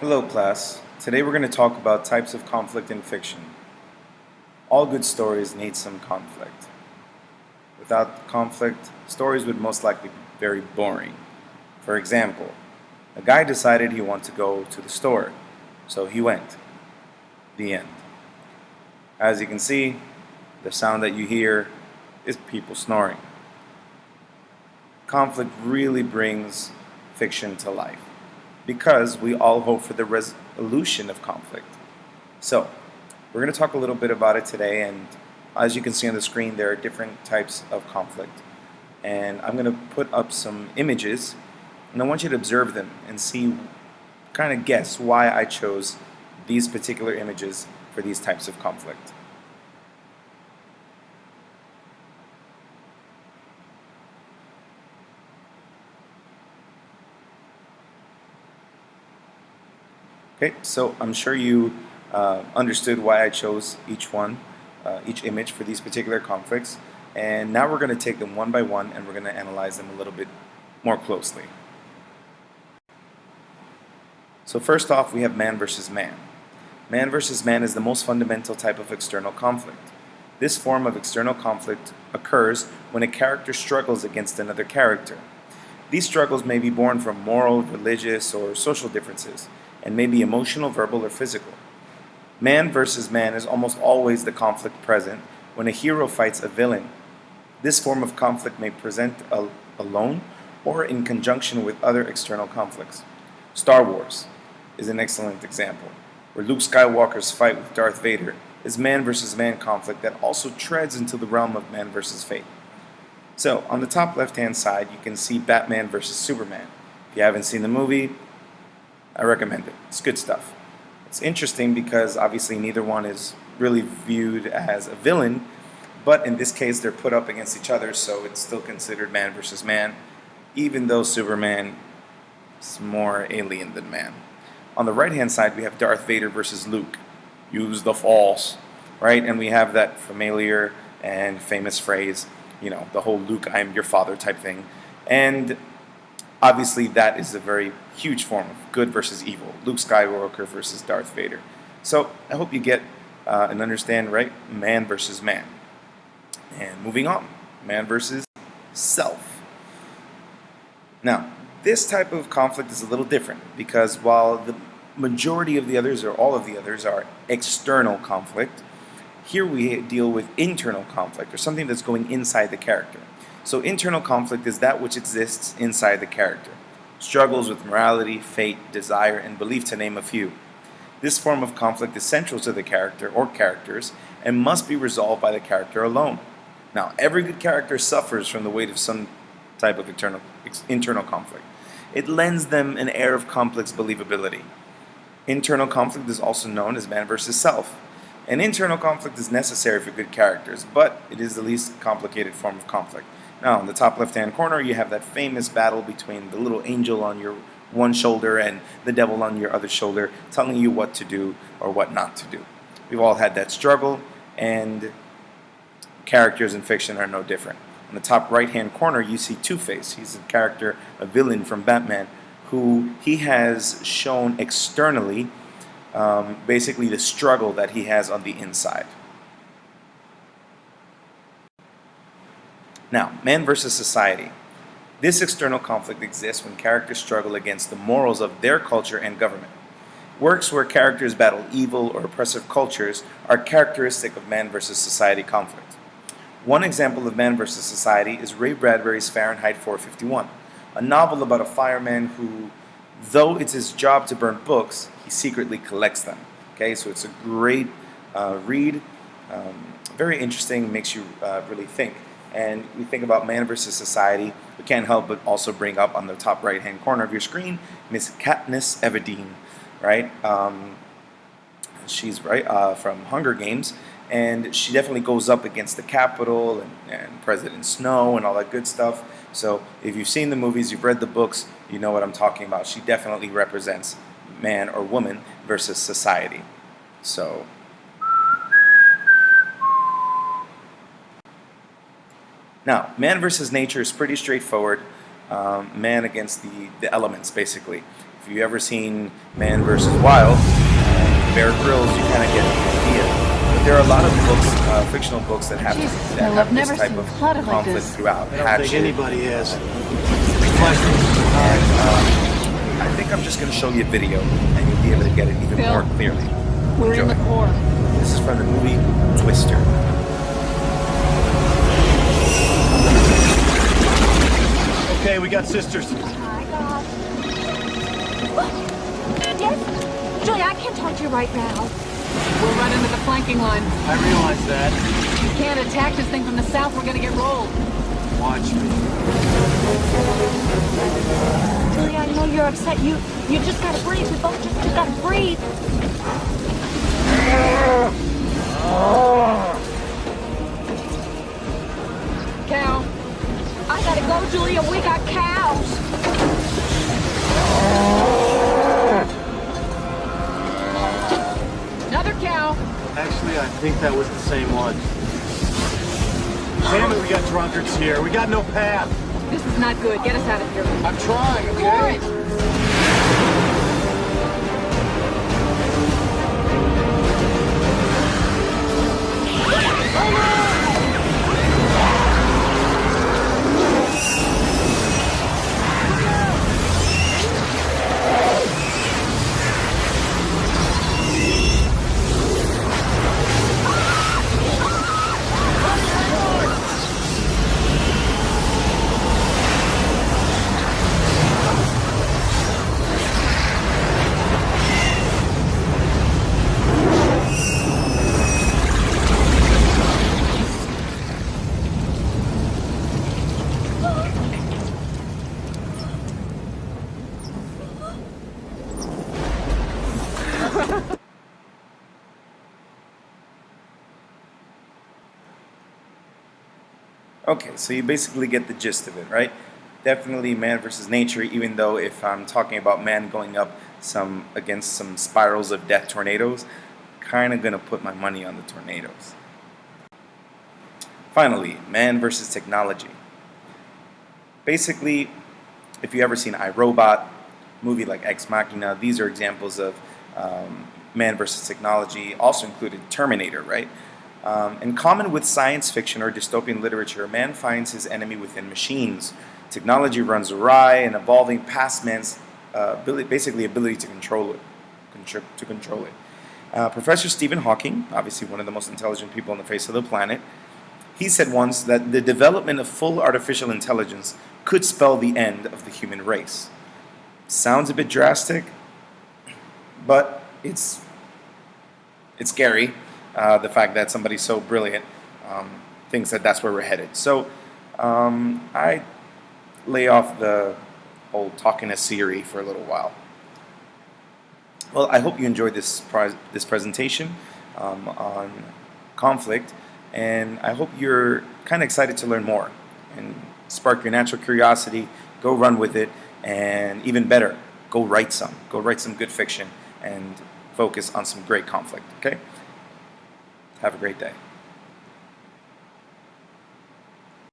Hello class. Today we're going to talk about types of conflict in fiction. All good stories need some conflict. Without conflict, stories would most likely be very boring. For example, a guy decided he wanted to go to the store, so he went. The end. As you can see, the sound that you hear is people snoring. Conflict really brings fiction to life because we all hope for the resolution of conflict. So, we're going to talk a little bit about it today, and as you can see on the screen, there are different types of conflict. And I'm going to put up some images, and I want you to observe them and see, kind of guess why I chose these particular images for these types of conflict. Okay, so I'm sure you understood why I chose each image for these particular conflicts. And now we're going to take them one by one and we're going to analyze them a little bit more closely. So first off, we have man versus man. Man versus man is the most fundamental type of external conflict. This form of external conflict occurs when a character struggles against another character. These struggles may be born from moral, religious, or social differences, and may be emotional, verbal, or physical. Man versus man is almost always the conflict present when a hero fights a villain. This form of conflict may present alone or in conjunction with other external conflicts. Star Wars is an excellent example, where Luke Skywalker's fight with Darth Vader is man versus man conflict that also treads into the realm of man versus fate. So, on the top left-hand side, you can see Batman versus Superman. If you haven't seen the movie, I recommend it. It's good stuff. It's interesting because obviously neither one is really viewed as a villain, but in this case they're put up against each other, so it's still considered man versus man, even though Superman is more alien than man. On the right-hand side, we have Darth Vader versus Luke. Use the Force, right? And we have that familiar and famous phrase, the whole Luke, I am your father type thing. And obviously that is a very huge form of good versus evil. Luke Skywalker versus Darth Vader. So I hope you get and understand, right? Man versus man. And moving on, man versus self. Now, this type of conflict is a little different because while the majority of the others or all of the others are external conflict, here we deal with internal conflict, or something that's going inside the character. So internal conflict is that which exists inside the character. Struggles with morality, fate, desire, and belief, to name a few. This form of conflict is central to the character or characters and must be resolved by the character alone. Now, every good character suffers from the weight of some type of internal conflict. It lends them an air of complex believability. Internal conflict is also known as man versus self. An internal conflict is necessary for good characters, but it is the least complicated form of conflict. Now, in the top left-hand corner, you have that famous battle between the little angel on your one shoulder and the devil on your other shoulder, telling you what to do or what not to do. We've all had that struggle, and characters in fiction are no different. In the top right-hand corner, you see Two-Face. He's a character, a villain from Batman, who he has shown externally basically the struggle that he has on the inside. Now, man versus society. This external conflict exists when characters struggle against the morals of their culture and government. Works where characters battle evil or oppressive cultures are characteristic of man versus society conflict. One example of man versus society is Ray Bradbury's Fahrenheit 451, a novel about a fireman who, though it's his job to burn books, he secretly collects them. Okay, so it's a great read, very interesting, makes you really think. And we think about man versus society, we can't help but also bring up on the top right-hand corner of your screen Miss Katniss Everdeen, right? She's from Hunger Games, and she definitely goes up against the Capitol and President Snow and all that good stuff. So if you've seen the movies, you've read the books, you know what I'm talking about. She definitely represents man or woman versus society. So now, man versus nature is pretty straightforward. Man against the elements, basically. If you ever seen Man vs. Wild, Bear Grylls, you kind of get the idea. But there are a lot of books, fictional books that have this type of conflict throughout. I don't think anybody has. I think I'm just going to show you a video, and you'll be able to get it even more clearly. We're in the core. This is from the movie Twister. Okay, we got sisters. My God. Yes? Julie, I can't talk to you right now. We're right into the flanking line. I realize that. You can't attack this thing from the south. We're gonna get rolled. Watch me. Julie, I know you're upset. You just gotta breathe. We both just gotta breathe. Cow. I gotta go, Julia. We got cows. Another cow. Actually, I think that was the same one. Damn it, we got drunkards here. We got no path. This is not good. Get us out of here. I'm trying, okay? Okay, so you basically get the gist of it, right? Definitely man versus nature, even though if I'm talking about man going up against some spirals of death tornadoes, kind of going to put my money on the tornadoes. Finally, man versus technology. Basically, if you ever seen iRobot, movie like Ex Machina, these are examples of man versus technology, also included Terminator, right? In common with science fiction or dystopian literature, man finds his enemy within machines. Technology runs awry and evolving past man's ability to control it. Professor Stephen Hawking, obviously one of the most intelligent people on the face of the planet, he said once that the development of full artificial intelligence could spell the end of the human race. Sounds a bit drastic, but it's scary. The fact that somebody so brilliant thinks that that's where we're headed. So I lay off the whole talking to Siri for a little while. Well, I hope you enjoyed this presentation on conflict, and I hope you're kind of excited to learn more and spark your natural curiosity. Go run with it, and even better, go write some good fiction and focus on some great conflict. Okay? Have a great day.